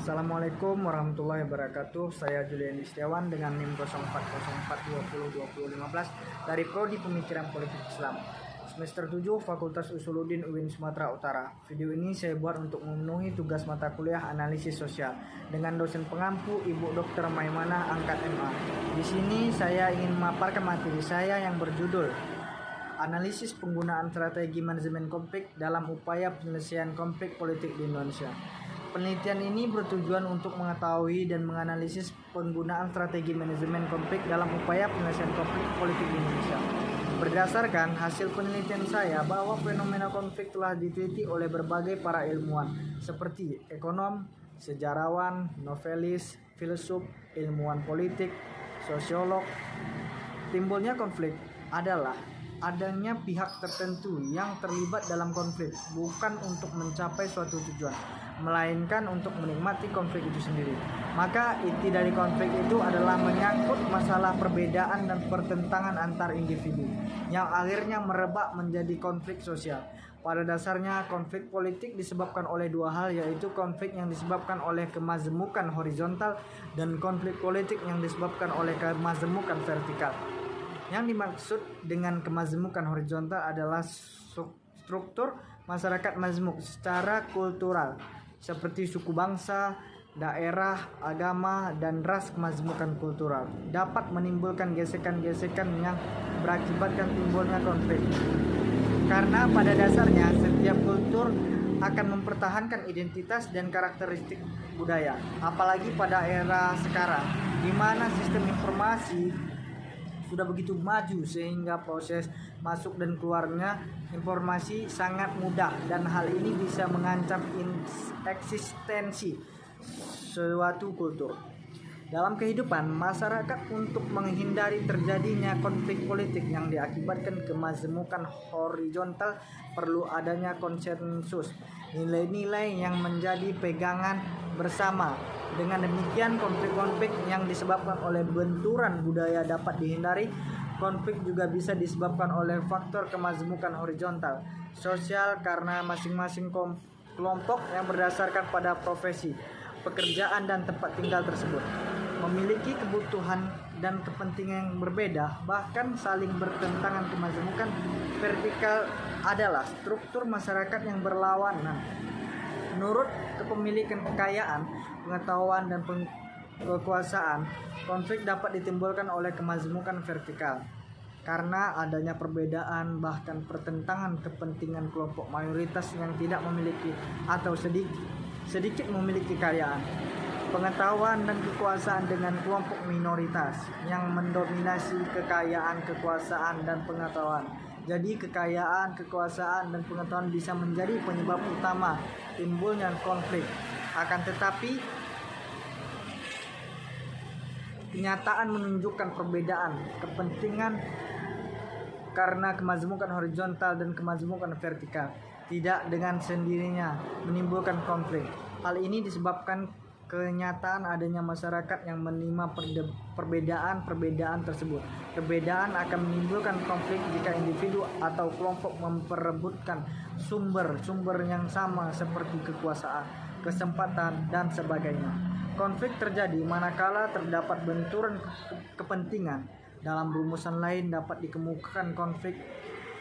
Assalamualaikum warahmatullahi wabarakatuh. Saya Julian Setiawan dengan NIM 0404202015 dari Prodi Pemikiran Politik Islam. Semester 7 Fakultas Usuluddin UIN Sumatera Utara. Video ini saya buat untuk memenuhi tugas mata kuliah analisis sosial dengan dosen pengampu Ibu Dr. Maimanah angkat MA. Di sini saya ingin memaparkan materi saya yang berjudul Analisis Penggunaan Strategi Manajemen Konflik dalam Upaya Penyelesaian Konflik Politik di Indonesia. Penelitian ini bertujuan untuk mengetahui dan menganalisis penggunaan strategi manajemen konflik dalam upaya penyelesaian konflik politik di Indonesia. Berdasarkan hasil penelitian saya bahwa fenomena konflik telah diteliti oleh berbagai para ilmuwan seperti ekonom, sejarawan, novelis, filsuf, ilmuwan politik, sosiolog. Timbulnya konflik adalah adanya pihak tertentu yang terlibat dalam konflik bukan untuk mencapai suatu tujuan, melainkan untuk menikmati konflik itu sendiri. Maka inti dari konflik itu adalah menyangkut masalah perbedaan dan pertentangan antar individu yang akhirnya merebak menjadi konflik sosial. Pada dasarnya konflik politik disebabkan oleh dua hal, yaitu konflik yang disebabkan oleh kemajemukan horizontal dan konflik politik yang disebabkan oleh kemajemukan vertikal. Yang dimaksud dengan kemajemukan horizontal adalah struktur masyarakat majemuk secara kultural seperti suku bangsa, daerah, agama, dan ras. Kemajemukan kultural dapat menimbulkan gesekan-gesekan yang berakibatkan timbulnya konflik. Karena pada dasarnya setiap kultur akan mempertahankan identitas dan karakteristik budaya, apalagi pada era sekarang di mana sistem informasi sudah begitu maju sehingga proses masuk dan keluarnya informasi sangat mudah, dan hal ini bisa mengancam eksistensi suatu kultur. Dalam kehidupan masyarakat, untuk menghindari terjadinya konflik politik yang diakibatkan kemajemukan horizontal, perlu adanya konsensus nilai-nilai yang menjadi pegangan bersama. Dengan demikian, konflik-konflik yang disebabkan oleh benturan budaya dapat dihindari. Konflik juga bisa disebabkan oleh faktor kemajemukan horizontal sosial karena masing-masing kelompok yang berdasarkan pada profesi, pekerjaan, dan tempat tinggal tersebut memiliki kebutuhan dan kepentingan yang berbeda, bahkan saling bertentangan. Kemajemukan vertikal adalah struktur masyarakat yang berlawanan. Menurut kepemilikan kekayaan, pengetahuan, dan kekuasaan, konflik dapat ditimbulkan oleh kemajemukan vertikal karena adanya perbedaan bahkan pertentangan kepentingan kelompok mayoritas yang tidak memiliki atau sedikit memiliki kekayaan, pengetahuan, dan kekuasaan dengan kelompok minoritas yang mendominasi kekayaan, kekuasaan, dan pengetahuan. Jadi kekayaan, kekuasaan, dan pengetahuan bisa menjadi penyebab utama timbulnya konflik. Akan tetapi kenyataan menunjukkan perbedaan kepentingan karena kemajemukan horizontal dan kemajemukan vertikal tidak dengan sendirinya menimbulkan konflik. Hal ini disebabkan kenyataan adanya masyarakat yang menerima perbedaan tersebut. Perbedaan akan menimbulkan konflik jika individu atau kelompok memperebutkan sumber-sumber yang sama seperti kekuasaan, kesempatan, dan sebagainya. Konflik terjadi manakala terdapat benturan kepentingan. Dalam rumusan lain dapat dikemukakan konflik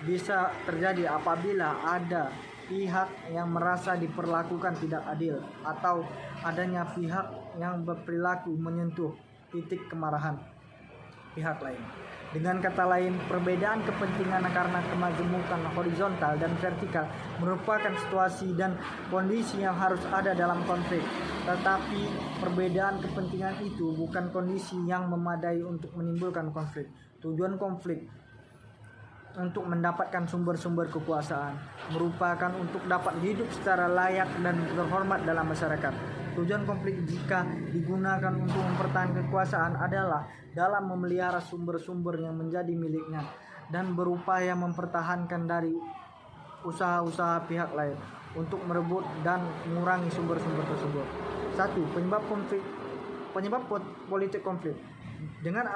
bisa terjadi apabila ada pihak yang merasa diperlakukan tidak adil atau adanya pihak yang berperilaku menyentuh titik kemarahan pihak lain. Dengan kata lain, perbedaan kepentingan karena kemajemukan horizontal dan vertikal merupakan situasi dan kondisi yang harus ada dalam konflik. Tetapi perbedaan kepentingan itu bukan kondisi yang memadai untuk menimbulkan konflik. Tujuan konflik untuk mendapatkan sumber-sumber kekuasaan merupakan untuk dapat hidup secara layak dan terhormat dalam masyarakat. Tujuan konflik jika digunakan untuk mempertahankan kekuasaan adalah dalam memelihara sumber-sumber yang menjadi miliknya dan berupaya mempertahankan dari usaha-usaha pihak lain untuk merebut dan mengurangi sumber-sumber tersebut. 1. Penyebab politik konflik. Dengan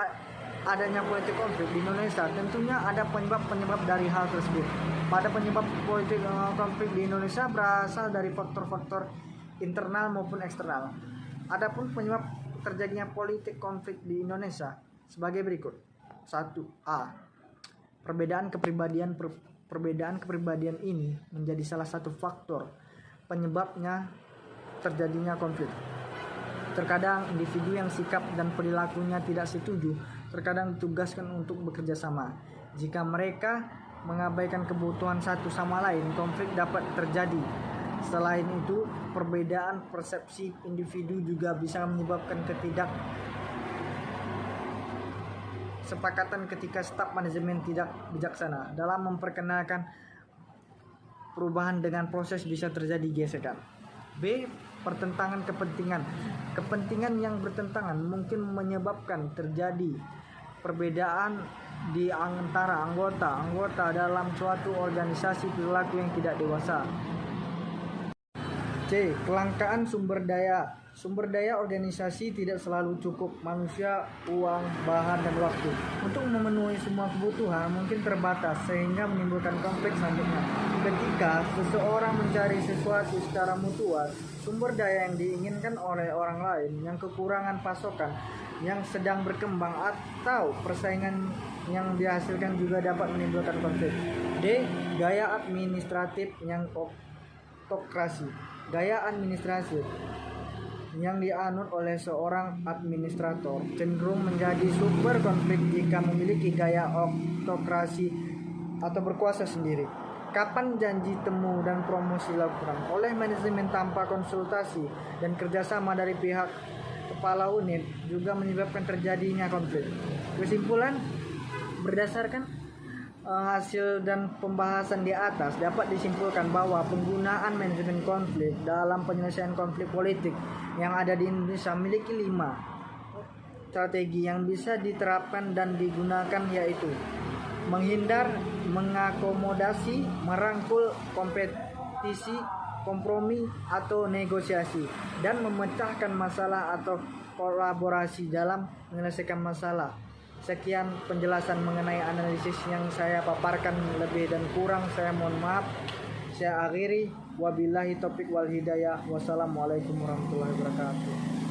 adanya politik konflik di Indonesia, tentunya ada penyebab-penyebab dari hal tersebut. Pada penyebab politik konflik di Indonesia berasal dari faktor-faktor internal maupun eksternal. Adapun penyebab terjadinya politik konflik di Indonesia sebagai berikut. 1. Perbedaan kepribadian ini menjadi salah satu faktor penyebabnya terjadinya konflik. Terkadang individu yang sikap dan perilakunya tidak setuju terkadang ditugaskan untuk bekerja sama. Jika mereka mengabaikan kebutuhan satu sama lain, konflik dapat terjadi. Selain itu, perbedaan persepsi individu juga bisa menyebabkan kesepakatan ketika staf manajemen tidak bijaksana dalam memperkenalkan perubahan dengan proses bisa terjadi gesekan. B. Pertentangan kepentingan. Kepentingan yang bertentangan mungkin menyebabkan terjadi perbedaan di antara anggota dalam suatu organisasi perilaku yang tidak dewasa. C. Kelangkaan sumber daya. Sumber daya organisasi tidak selalu cukup, manusia, uang, bahan, dan waktu. Untuk memenuhi semua kebutuhan mungkin terbatas sehingga menimbulkan konflik selanjutnya. Ketika seseorang mencari sesuatu secara mutual, sumber daya yang diinginkan oleh orang lain yang kekurangan pasokan yang sedang berkembang atau persaingan yang dihasilkan juga dapat menimbulkan konflik. D. Gaya administratif yang oktokrasi. Gaya administrasi yang dianut oleh seorang administrator cenderung menjadi sumber konflik jika memiliki gaya oktokrasi atau berkuasa sendiri. Kapan janji temu dan promosi dilakukan oleh manajemen tanpa konsultasi dan kerjasama dari pihak kepala unit juga menyebabkan terjadinya konflik. Kesimpulan, berdasarkan hasil dan pembahasan di atas dapat disimpulkan bahwa penggunaan manajemen konflik dalam penyelesaian konflik politik yang ada di Indonesia memiliki 5 strategi yang bisa diterapkan dan digunakan, yaitu menghindar, mengakomodasi, merangkul, kompetisi, kompromi atau negosiasi, dan memecahkan masalah atau kolaborasi dalam menyelesaikan masalah. Sekian penjelasan mengenai analisis yang saya paparkan, lebih dan kurang saya mohon maaf. Saya akhiri, wabillahi taufiq wal hidayah. Wassalamualaikum warahmatullahi wabarakatuh.